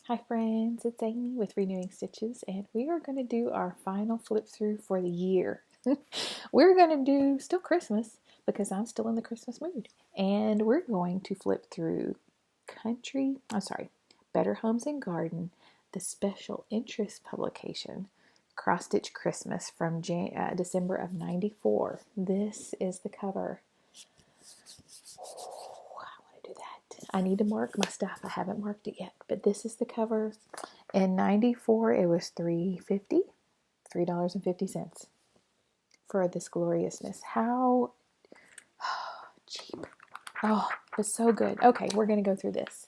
Hi friends, it's Amy with Renewing Stitches, and we are going to do our final flip through for the year. We're going to do still Christmas because I'm still in the Christmas mood, and we're going to flip through Better Homes and Garden, the special interest publication, Cross Stitch Christmas from December of '94. This is the cover. I need to mark my stuff. I haven't marked it yet, but this is the cover. In '94, it was $3.50 for this gloriousness. How cheap. Oh, it's so good. Okay, we're going to go through this.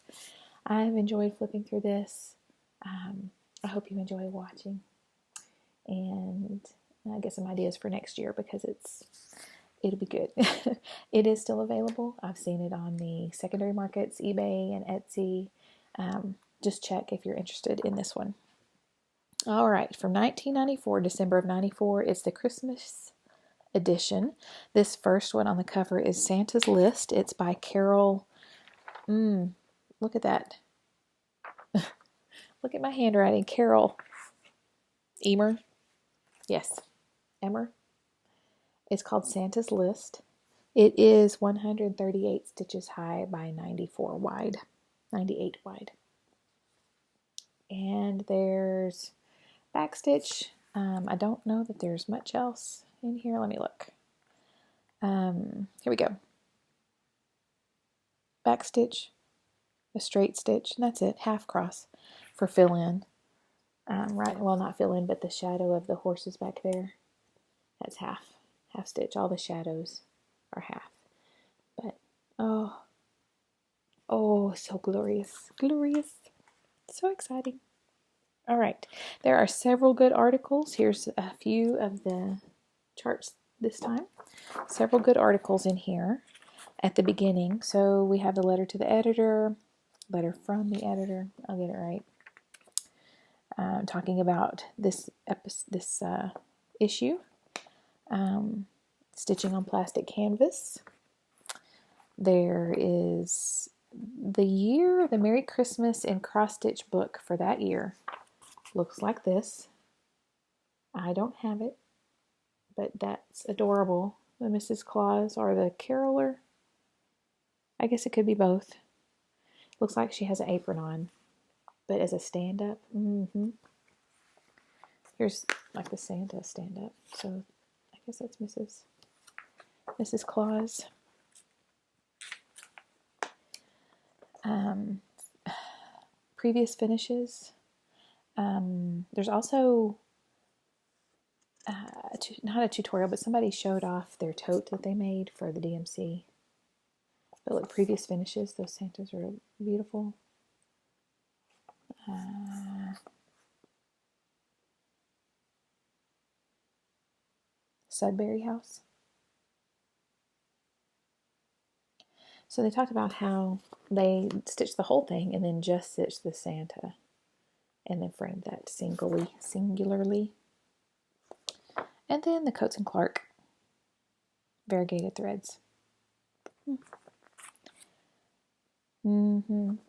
I've enjoyed flipping through this. I hope you enjoy watching. And I get some ideas for next year because it'll be good. It is still available. I've seen it on the secondary markets, eBay and Etsy. Just check if you're interested in this one. All right, from 1994, December of '94, it's the Christmas edition. This first one on the cover is Santa's List. It's by Carol. Look at that. Look at my handwriting. Carol Emer. Yes, Emer. It's called Santa's List. It is 138 stitches high by 94 wide, 98 wide. And there's backstitch. I don't know that there's much else in here. Let me look. Here we go. Backstitch, a straight stitch, and that's it. Half cross for fill in. Right, well, not fill in, but the shadow of the horses back there. That's half stitch. All the shadows are half. But oh, so glorious, glorious, so exciting. All right, there are several good articles. Here's a few of the charts this time. Several good articles in here at the beginning. So we have the letter to the editor, letter from the editor. I'll get it right. Talking about this issue. Stitching on plastic canvas. There is the Merry Christmas and Cross Stitch book for that year. Looks like this. I don't have it, but that's adorable. The Mrs. Claus or the Caroler. I guess it could be both. Looks like she has an apron on, but as a stand-up. Here's like the Santa stand-up. So I guess that's Mrs. Claus. Previous finishes. There's also not a tutorial, but somebody showed off their tote that they made for the DMC. But look, previous finishes. Those Santas are beautiful. Sudbury House. So they talked about how they stitched the whole thing and then just stitched the Santa and then framed that singularly. And then the Coats and Clark variegated threads. Another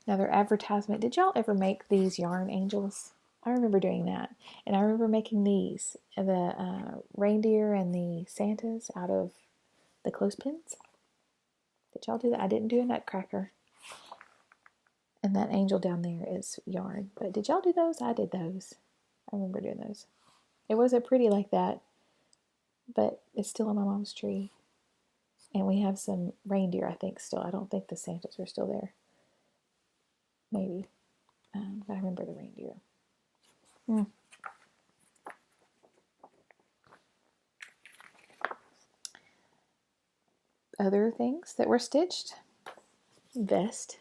advertisement. Did y'all ever make these yarn angels? I remember doing that. And I remember making these, the reindeer and the Santas out of the clothespins. Did y'all do that? I didn't do a nutcracker. And that angel down there is yarn. But did y'all do those? I did those. I remember doing those. It wasn't pretty like that, but it's still on my mom's tree. And we have some reindeer, I think, still. I don't think the Santas are still there. Maybe. But I remember the reindeer. Other things that were stitched. Vest.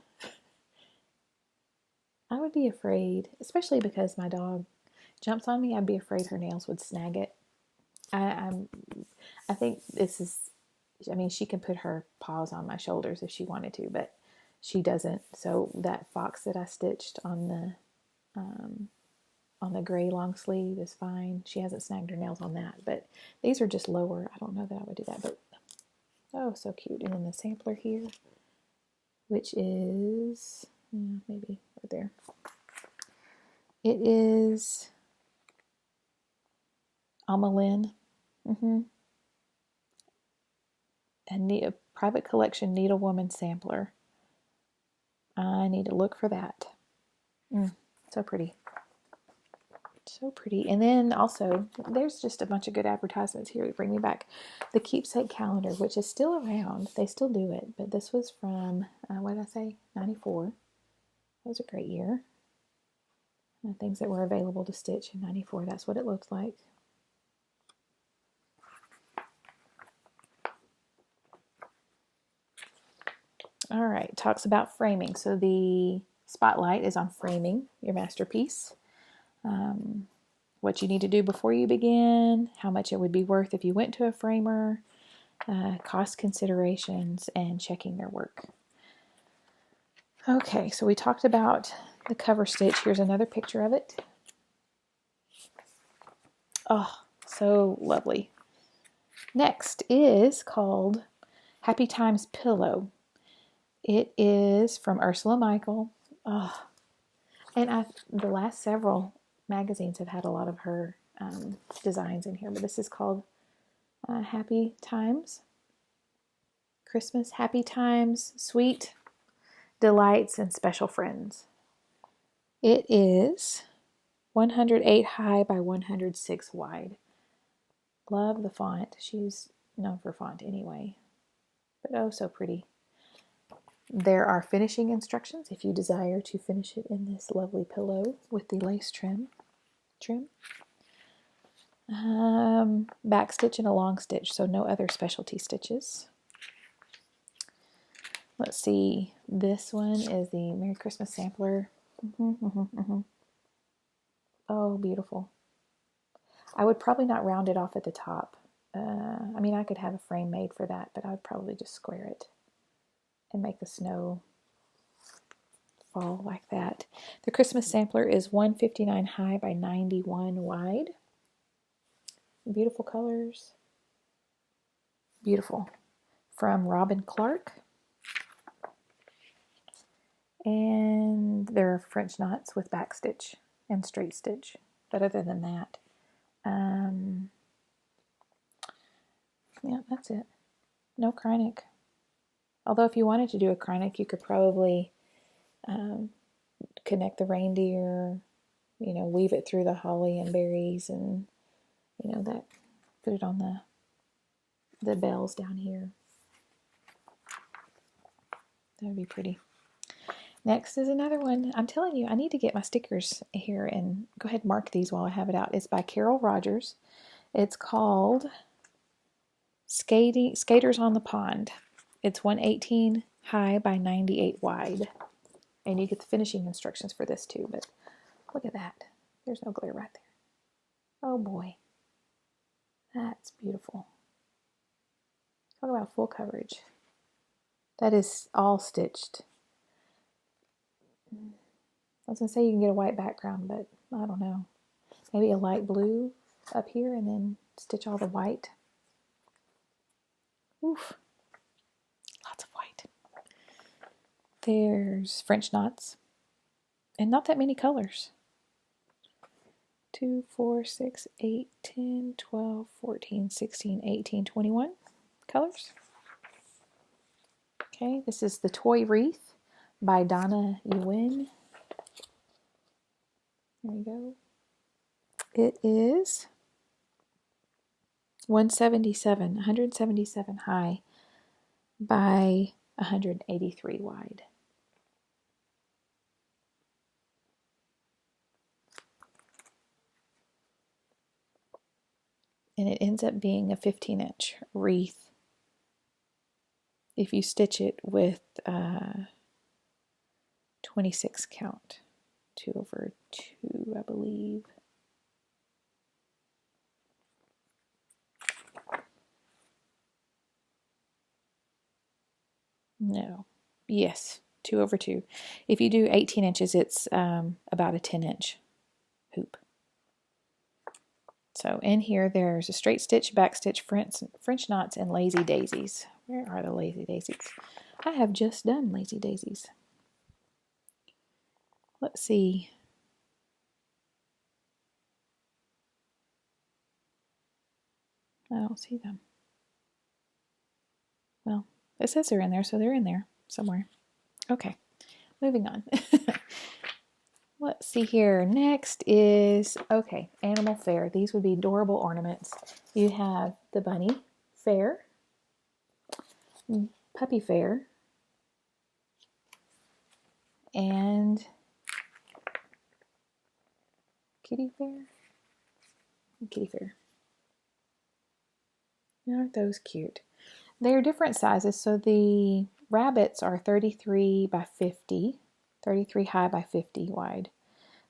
I would be afraid, especially because my dog jumps on me, I'd be afraid her nails would snag it. I think this is, I mean, she can put her paws on my shoulders if she wanted to, but she doesn't. So that fox that I stitched on the gray long sleeve is fine. She hasn't snagged her nails on that, but these are just lower. I don't know that I would do that, but oh, so cute. And then the sampler here, which is Yeah, maybe right there. It is Amalyn. A private collection needlewoman sampler. I need to look for that. So pretty. So pretty. And then also, there's just a bunch of good advertisements here to bring me back. The Keepsake Calendar, which is still around. They still do it. But this was from, what did I say? 94. That was a great year. Things that were available to stitch in 94. That's what it looks like. All right. Talks about framing. So the spotlight is on framing your masterpiece. What you need to do before you begin, how much it would be worth if you went to a framer, cost considerations, and checking their work. Okay, so we talked about the cover stitch. Here's another picture of it. Oh, so lovely. Next is called Happy Times Pillow. It is from Ursula Michael. Oh, and the last several magazines have had a lot of her designs in here, but this is called Happy Times. Christmas, Happy Times, Sweet Delights, and Special Friends. It is 108 high by 106 wide. Love the font. She's known for font anyway. But oh, so pretty. There are finishing instructions if you desire to finish it in this lovely pillow with the lace trim. Back stitch and a long stitch, so no other specialty stitches. Let's see. This one is the Merry Christmas sampler. Oh, beautiful. I would probably not round it off at the top. I mean, I could have a frame made for that, but I would probably just square it and make the snow fall like that. The Christmas sampler is 159 high by 91 wide. Beautiful colors. Beautiful. From Robin Clark. And there are French knots with back stitch and straight stitch. But other than that, yeah, that's it. No Krynic. Although if you wanted to do a Krynic, you could probably connect the reindeer, weave it through the holly and berries, and that, put it on the bells down here. That would be pretty. Next is another one. I'm telling you, I need to get my stickers here and go ahead and mark these while I have it out. It's by Carol Rogers. It's called Skaters on the Pond. It's 118 high by 98 wide. And you get the finishing instructions for this too, but look at that. There's no glare right there. Oh boy. That's beautiful. Talk about full coverage. That is all stitched. I was going to say you can get a white background, but I don't know. Maybe a light blue up here and then stitch all the white. Oof. Lots of white. There's French knots. And not that many colors. 2, 4, 6, 8, 10, 12, 14, 16, 18, 21 colors. Okay, this is the Toy Wreath by Donna Ewing. There we go. It is 177 high by 183 wide. And it ends up being a 15-inch wreath if you stitch it with 26 count, 2/2, I believe. No, yes, 2/2. If you do 18 inches, it's about a 10-inch hoop. So in here, there's a straight stitch, back stitch, French knots, and lazy daisies. Where are the lazy daisies? I have just done lazy daisies. Let's see. I don't see them. Well, it says they're in there, so they're in there somewhere. Okay, moving on. Let's see here. Next is, okay, animal fair. These would be adorable ornaments. You have the bunny fair, puppy fair, and kitty fair. Kitty fair. Aren't those cute? They're different sizes. So the rabbits are 33 by 50, 33 high by 50 wide.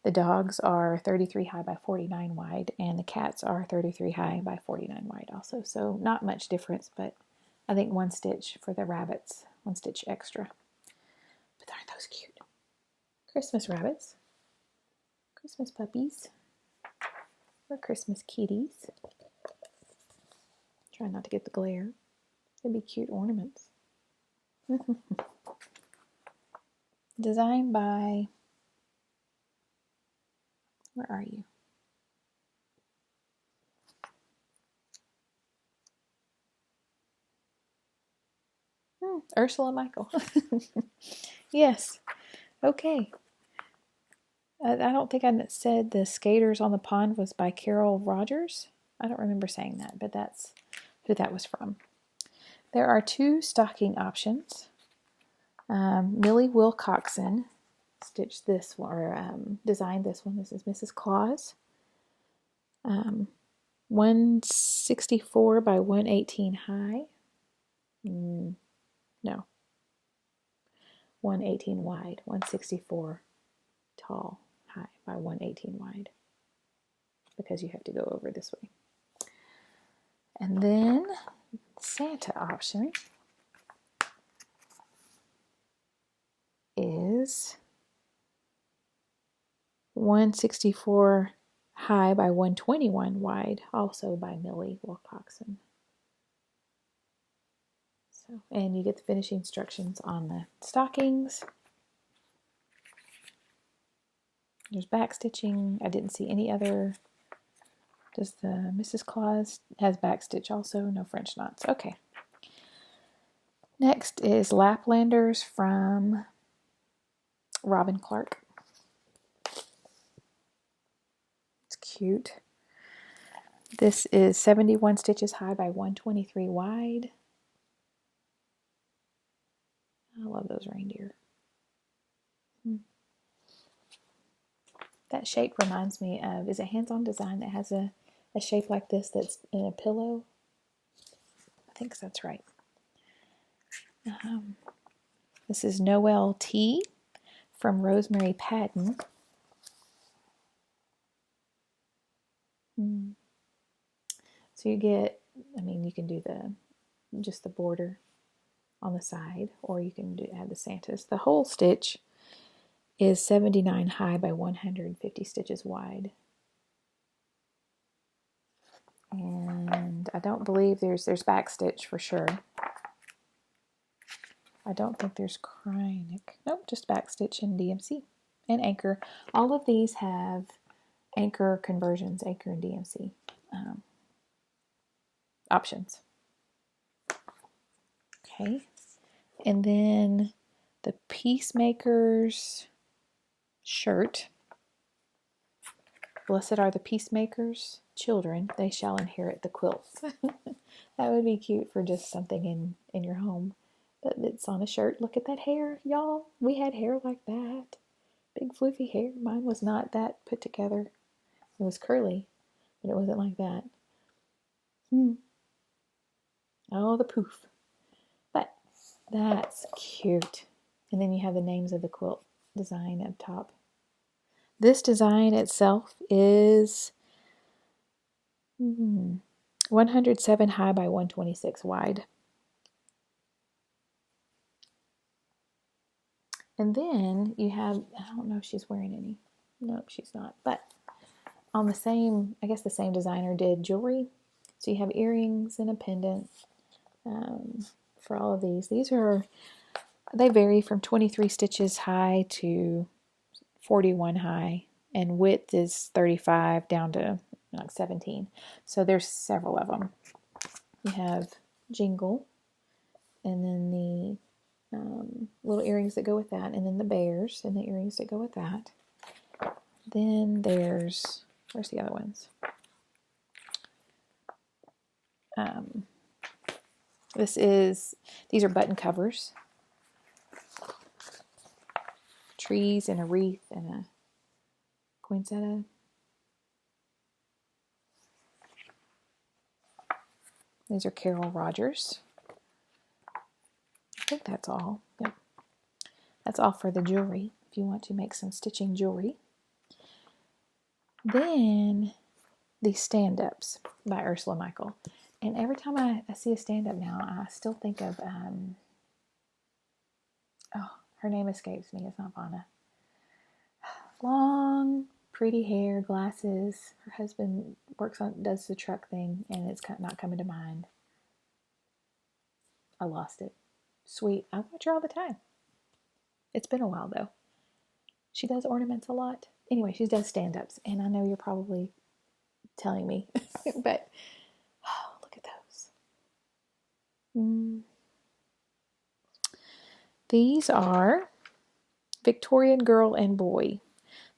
The dogs are 33 high by 49 wide, and the cats are 33 high by 49 wide also. So not much difference, but I think 1 stitch for the rabbits, 1 stitch extra. But aren't those cute? Christmas rabbits, Christmas puppies, or Christmas kitties. Try not to get the glare. They'd be cute ornaments. Designed by, where are you? Ursula Michael. Yes. Okay. I don't think I said the Skaters on the Pond was by Carol Rogers. I don't remember saying that, but that's who that was from. There are 2 stocking options. Millie Wilcoxon stitched this one, or designed this one. This is Mrs. Claus. 164 by 118 high. No. 118 wide. 164 tall, high by 118 wide. Because you have to go over this way. And then Santa option is 164 high by 121 wide, also by Millie Wilcoxon. So, and you get the finishing instructions on the stockings. There's back stitching. I didn't see any other. Does the Mrs. Claus has back stitch also? No French knots. Okay. Next is Laplanders from Robin Clark. It's cute. This is 71 stitches high by 123 wide. I love those reindeer. That shape reminds me of, is it Hands-On Design that has a shape like this that's in a pillow? I think that's right. This is Noel T. from Rosemary Patton. So you get, I mean, you can do just the border on the side, or you can add the Santas. The whole stitch is 79 high by 150 stitches wide. And I don't believe there's back stitch for sure. I don't think there's Krynic. Nope, just back stitch and DMC and anchor. All of these have anchor conversions, anchor and DMC options. Okay, and then the Peacemakers shirt. Blessed are the peacemakers, children, they shall inherit the quilts. That would be cute for just something in your home. But it's on a shirt. Look at that hair, y'all. We had hair like that. Big floofy hair. Mine was not that put together. It was curly, but it wasn't like that. Oh, the poof. But that's cute. And then you have the names of the quilt design up top. This design itself is 107 high by 126 wide. And then you have, I don't know if she's wearing any. Nope, she's not. But on the same, I guess the same designer did jewelry. So you have earrings and a pendant for all of these. These are, they vary from 23 stitches high to 41 high, and width is 35 down to like 17. So there's several of them. You have Jingle, and then the little earrings that go with that, and then the bears and the earrings that go with that. Then there's, where's the other ones? These are button covers. Trees and a wreath and a poinsettia. These are Carol Rogers. I think that's all. Yep. That's all for the jewelry, if you want to make some stitching jewelry. Then these stand-ups by Ursula Michael. And every time I see a stand-up now, I still think of, her name escapes me. It's not Vanna. Long, pretty hair, glasses. Her husband does the truck thing, and it's not coming to mind. I lost it. Sweet. I watch her all the time. It's been a while, though. She does ornaments a lot. Anyway, she does stand-ups, and I know you're probably telling me, but look at those. These are Victorian Girl and Boy.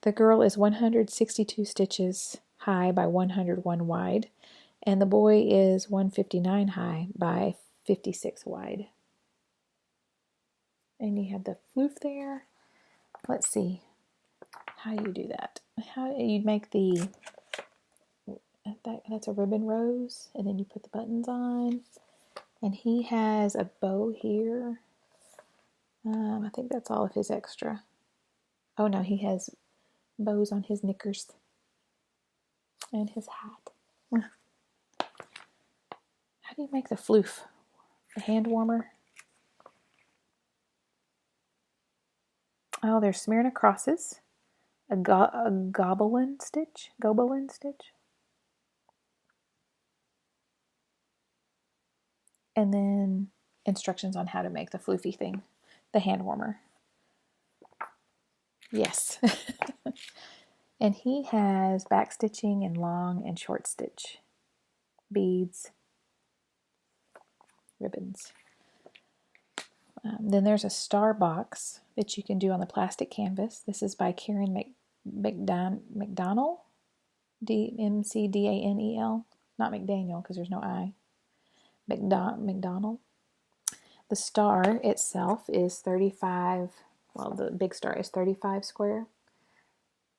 The girl is 162 stitches high by 101 wide, and the boy is 159 high by 56 wide. And you have the floof there. Let's see how you do that. How you make that's a ribbon rose, and then you put the buttons on. And he has a bow here. I think that's all of his extra. Oh no, he has bows on his knickers and his hat. How do you make the floof? The hand warmer? Oh, there's Smyrna crosses, a gobelin stitch, and then instructions on how to make the floofy thing, the hand warmer. Yes. And he has back stitching and long and short stitch, beads, ribbons. Then there's a star box that you can do on the plastic canvas. This is by Karen McDonald, McDanel, not McDaniel because there's no I. McDonald. The star itself is 35. Well, the big star is 35 square.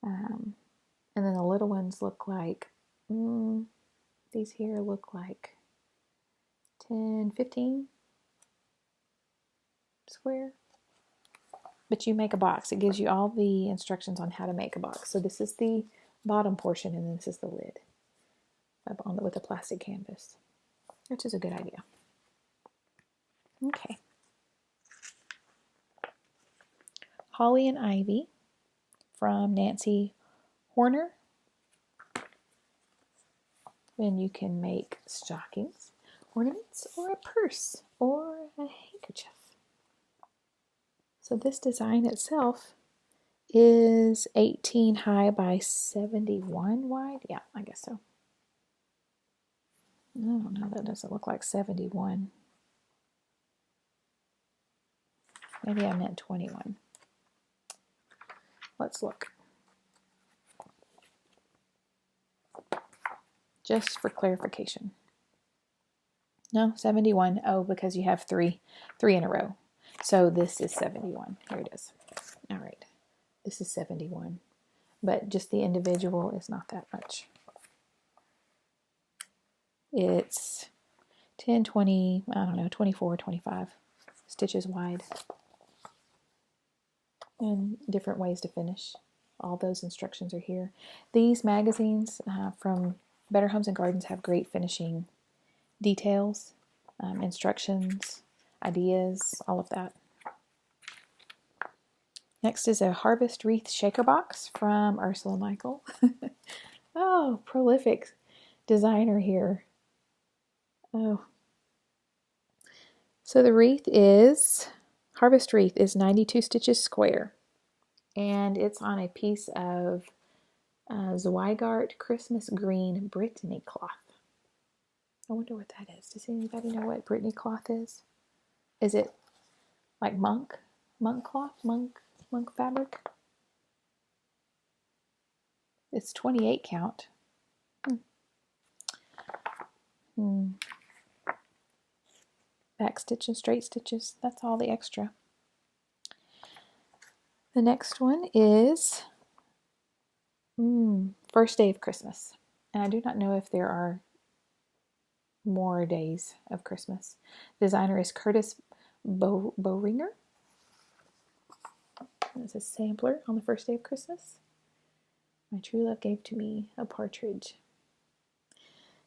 And then the little ones look like, these here look like 10, 15 square. But you make a box. It gives you all the instructions on how to make a box. So this is the bottom portion, and this is the lid with a plastic canvas, which is a good idea. Okay. Holly and Ivy from Nancy Horner. And you can make stockings, ornaments, or a purse, or a handkerchief. So this design itself is 18 high by 71 wide. Yeah, I guess so. I don't know, that doesn't look like 71. Maybe I meant 21. Let's look. Just for clarification. No, 71. Oh, because you have three in a row. So this is 71. Here it is. All right. This is 71. But just the individual is not that much. It's 10, 20, I don't know, 24, 25 stitches wide. And different ways to finish. All those instructions are here. These magazines from Better Homes and Gardens have great finishing details, instructions, ideas, all of that. Next is a Harvest Wreath Shaker Box from Ursula Michael. Oh, prolific designer here. Oh. So the Harvest Wreath is 92 stitches square. And it's on a piece of Zweigart Christmas Green Brittany cloth. I wonder what that is. Does anybody know what Brittany cloth is? Is it like monk cloth, monk fabric? It's 28 count. Back stitches, straight stitches. That's all the extra. The next one is First Day of Christmas. And I do not know if there are more days of Christmas. Designer is Curtis Boehringer. It's a sampler on the first day of Christmas. My true love gave to me a partridge.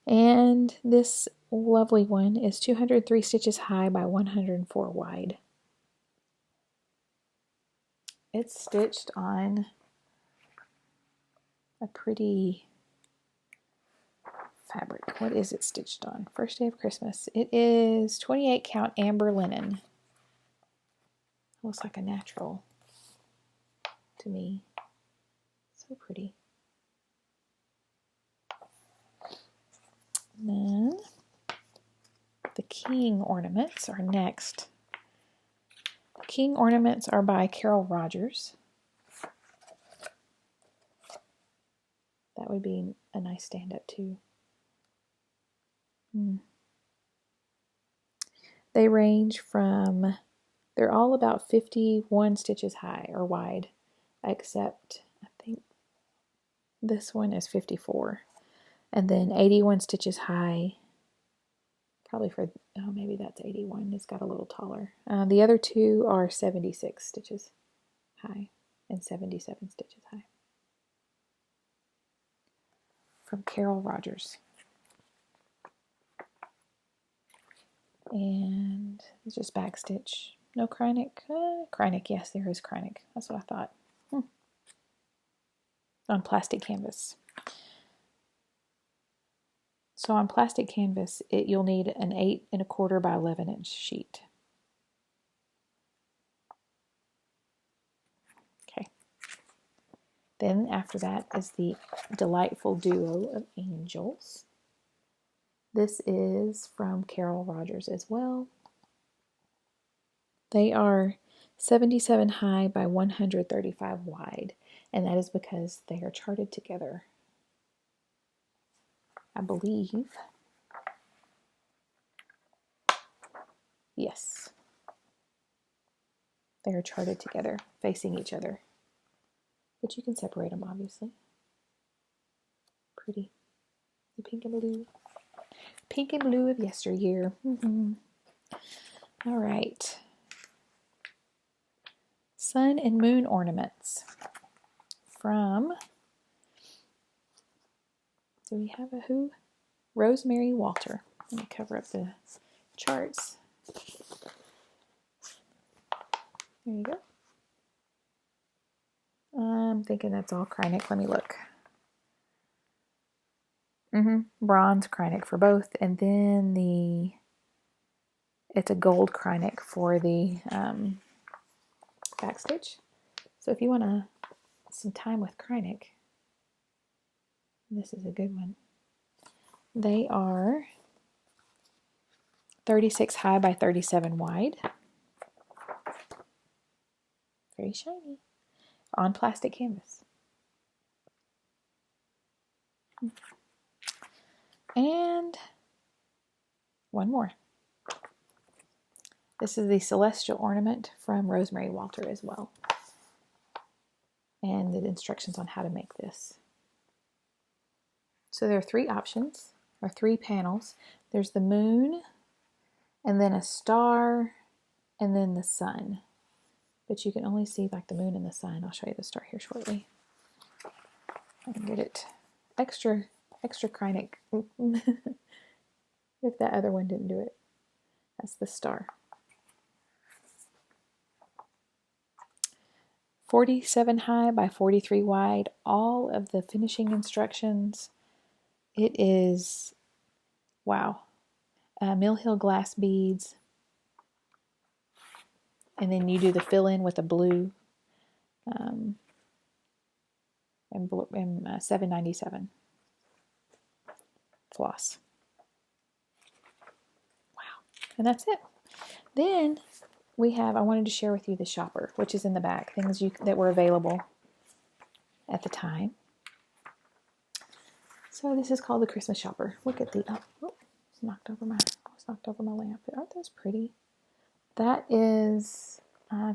And this lovely one is 203 stitches high by 104 wide. It's stitched on a pretty fabric. What is it stitched on? First Day of Christmas. It is 28 count amber linen. Looks like a natural to me. So pretty. And then the king ornaments are next. The king ornaments are by Carol Rogers. That would be a nice stand-up too. They range from, they're all about 51 stitches high or wide, except I think this one is 54. And then 81 stitches high, probably for, oh, maybe that's 81. It's got a little taller. The other two are 76 stitches high and 77 stitches high. From Carol Rogers. And it's just back stitch. No Krynic. Krynic, yes, there is Krynic. That's what I thought. On plastic canvas. So on plastic canvas, you'll need an 8 1/4 by 11 inch sheet. Okay. Then after that is the delightful duo of angels. This is from Carol Rogers as well. They are 77 high by 135 wide, and that is because they are charted together. I believe. Yes. They are charted together, facing each other. But you can separate them, obviously. Pretty. The pink and blue. Pink and blue of yesteryear. All right. Sun and moon ornaments. From, do we have a who? Rosemary Walter. Let me cover up the charts. There you go. I'm thinking that's all Krynic. Let me look. Bronze Krynic for both, and then it's a gold Krynic for the backstitch. So if you want some time with Krynic, this is a good one. They are 36 high by 37 wide. Very shiny. On plastic canvas. And one more. This is the Celestial Ornament from Rosemary Walter as well. And the instructions on how to make this. So there are 3 options, or 3 panels. There's the moon, and then a star, and then the sun. But you can only see like the moon and the sun. I'll show you the star here shortly. I can get it extra Krynic. If that other one didn't do it. That's the star. 47 high by 43 wide. All of the finishing instructions. It is, wow. Mill Hill glass beads. And then you do the fill in with a blue and $7.97 floss. Wow, and that's it. Then we have, I wanted to share with you the shopper, which is in the back, things that were available at the time. So this is called the Christmas shopper. Look at the, almost knocked over my lamp. Aren't those pretty? That is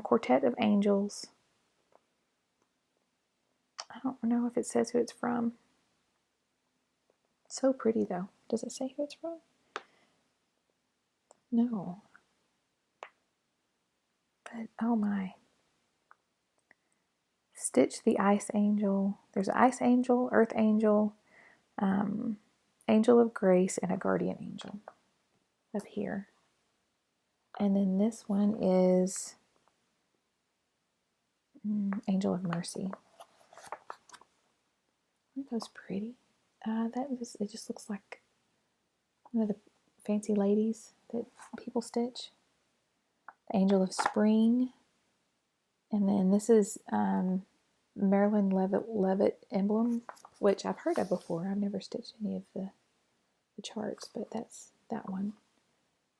Quartet of Angels. I don't know if it says who it's from. So pretty though. Does it say who it's from? No. But oh my. Stitch the Ice Angel. There's an Ice Angel, Earth Angel, Angel of Grace, and a Guardian Angel up here. And then this one is Angel of Mercy. Aren't those pretty? It just looks like one of the fancy ladies that people stitch. Angel of Spring. And then this is Marilyn Levitt emblem, which I've heard of before. I've never stitched any of the charts, but that's that one.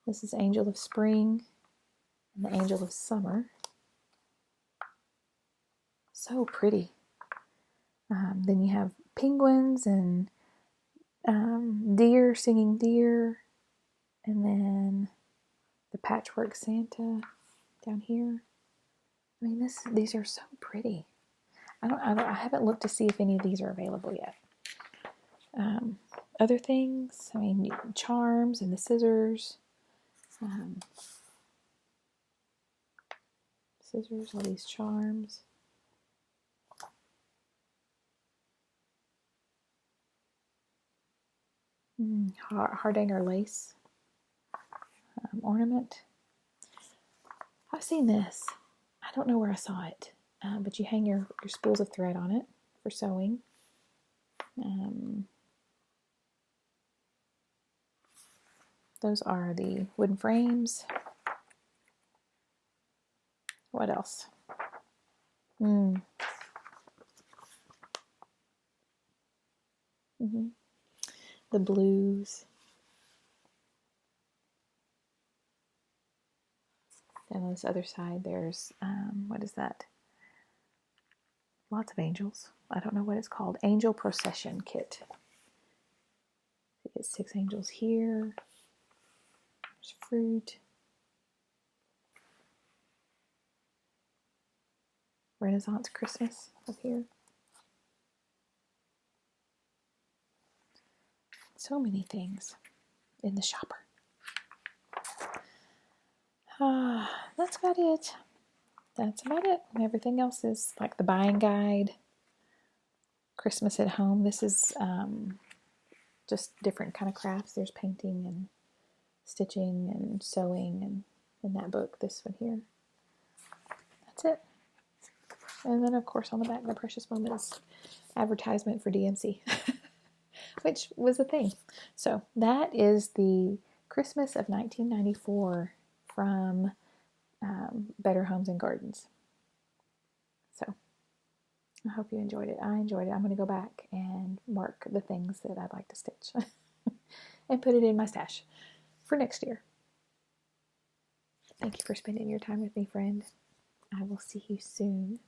This is Angel of Spring and the Angel of Summer. So pretty. Then you have penguins and deer, singing deer, and then the patchwork Santa down here. I mean, these are so pretty. I haven't looked to see if any of these are available yet. Other things, I mean, charms and the scissors. Scissors, all these charms. Hardanger lace ornament. I've seen this. I don't know where I saw it, but you hang your spools of thread on it for sewing. Those are the wooden frames. What else? The blues. And on this other side, there's, what is that? Lots of angels. I don't know what it's called. Angel Procession Kit. You get 6 angels here. There's fruit. Renaissance Christmas up here. So many things in the shopper. That's about it. That's about it. Everything else is like the buying guide. Christmas at Home. This is just different kind of crafts. There's painting and stitching and sewing, and in that book, this one here. That's it. And then, of course, on the back, the Precious Moments advertisement for DMC, which was a thing. So that is the Christmas of 1994 from Better Homes and Gardens. So I hope you enjoyed it. I enjoyed it. I'm going to go back and mark the things that I'd like to stitch and put it in my stash for next year. Thank you for spending your time with me, friend. I will see you soon.